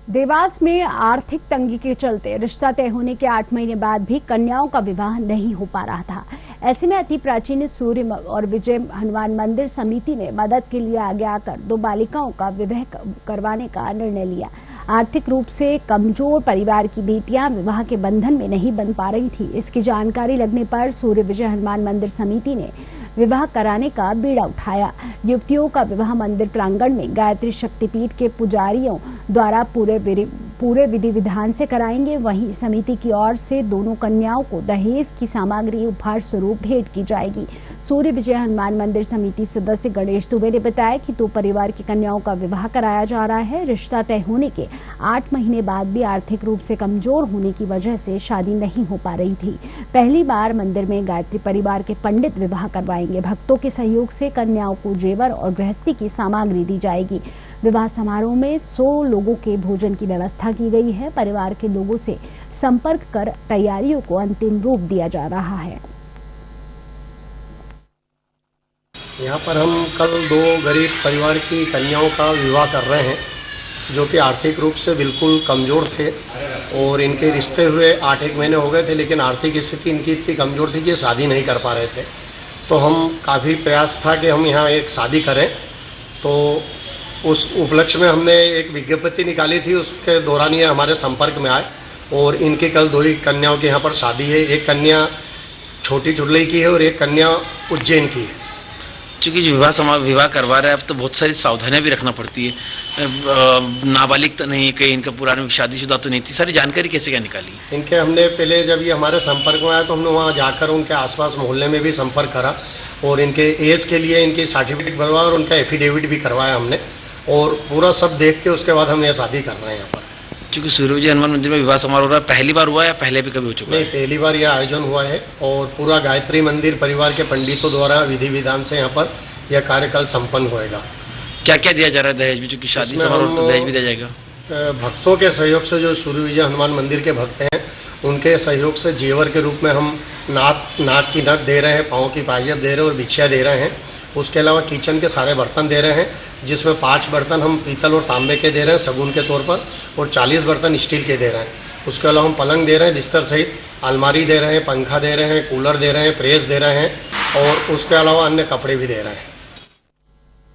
देवास में आर्थिक तंगी के चलते रिश्ता तय होने के 8 महीने बाद भी कन्याओं का विवाह नहीं हो पा रहा था। ऐसे में अति प्राचीन सूर्य और विजय हनुमान मंदिर समिति ने मदद के लिए आगे आकर 2 बालिकाओं का विवाह करवाने का निर्णय लिया। आर्थिक रूप से कमजोर परिवार की बेटियां विवाह के बंधन में नहीं बन पा रही थी। इसकी जानकारी लगने पर सूर्य विजय हनुमान मंदिर समिति ने विवाह कराने का बीड़ा उठाया। युवतियों का विवाह मंदिर प्रांगण में गायत्री शक्तिपीठ के पुजारियों द्वारा पूरे विधि विधान से कराएंगे। वहीं समिति की ओर से दोनों कन्याओं को दहेज की सामग्री उपहार स्वरूप भेंट की जाएगी। सूर्य विजय हनुमान मंदिर समिति सदस्य गणेश दुबे ने बताया कि 2 परिवार की कन्याओं का विवाह कराया जा रहा है। रिश्ता तय होने के 8 महीने बाद भी आर्थिक रूप से कमजोर होने की वजह से शादी नहीं हो पा रही थी। पहली बार मंदिर में गायत्री परिवार के पंडित विवाह करवाएंगे। भक्तों के सहयोग से कन्याओं को जेवर और गृहस्थी की सामग्री दी जाएगी। विवाह समारोह में 100 लोगों के भोजन की व्यवस्था की गई है। परिवार के लोगों से संपर्क कर तैयारियों को अंतिम रूप दिया जा रहा है। यहाँ पर हम कल 2 गरीब परिवार की कन्याओं का विवाह कर रहे हैं, जो कि आर्थिक रूप से बिल्कुल कमजोर थे और इनके रिश्ते हुए 8-1 महीने हो गए थे, लेकिन आर्थिक स्थिति इनकी इतनी कमजोर थी कि शादी नहीं कर पा रहे थे। तो हम काफ़ी प्रयास था कि हम यहाँ एक शादी करें। तो उस उपलक्ष्य में हमने एक विज्ञप्ति निकाली थी, उसके दौरान ये हमारे संपर्क में आए और इनकी कल 2 ही कन्याओं के यहाँ पर शादी है। एक कन्या छोटी चुरलई की है और एक कन्या उज्जैन की है। चूंकि विवाह करवा रहे हैं, अब तो बहुत सारी सावधानियां भी रखना पड़ती है। नाबालिग तो नहीं, कहीं इनका पुराने शादीशुदा तो नहीं थी। सारी जानकारी कैसे क्या निकाली? इनके हमने पहले जब ये हमारे संपर्क में आया तो हमने वहाँ जाकर उनके आसपास मोहल्ले में भी संपर्क करा और इनके एज के लिए इनकी सर्टिफिकेट बनवाया और उनका एफिडेविट भी करवाया हमने, और पूरा सब देख के उसके बाद हम ये शादी कर रहे हैं यहाँ पर। क्योंकि सूर्य विजय हनुमान मंदिर में विवाह समारोह हो रहा है, पहली बार हुआ है या पहले भी कभी हो चुका है? नहीं, पहली बार यह आयोजन हुआ है और पूरा गायत्री मंदिर परिवार के पंडितों द्वारा विधि विधान से यहाँ पर यह कार्य कल संपन्न होएगा। क्या क्या दिया जा रहा है दहेज में? चूंकि शादी समारोह तो दहेज भी दिया जाएगा। भक्तों के सहयोग से, जो सूर्य विजय हनुमान मंदिर के भक्त हैं, उनके सहयोग से जेवर के रूप में हम नाक की नथ दे रहे हैं, पाँव की पायजेब दे रहे हैं और बिछिया दे रहे हैं। उसके अलावा किचन के सारे बर्तन दे रहे हैं, जिसमें 5 बर्तन हम पीतल और तांबे के दे रहे हैं शगुन के तौर पर, और 40 बर्तन स्टील के दे रहे हैं। उसके अलावा हम पलंग दे रहे हैं बिस्तर सहित, अलमारी दे रहे हैं, पंखा दे रहे हैं, कूलर दे रहे हैं, प्रेस दे रहे हैं और उसके अलावा अन्य कपड़े भी दे रहे हैं।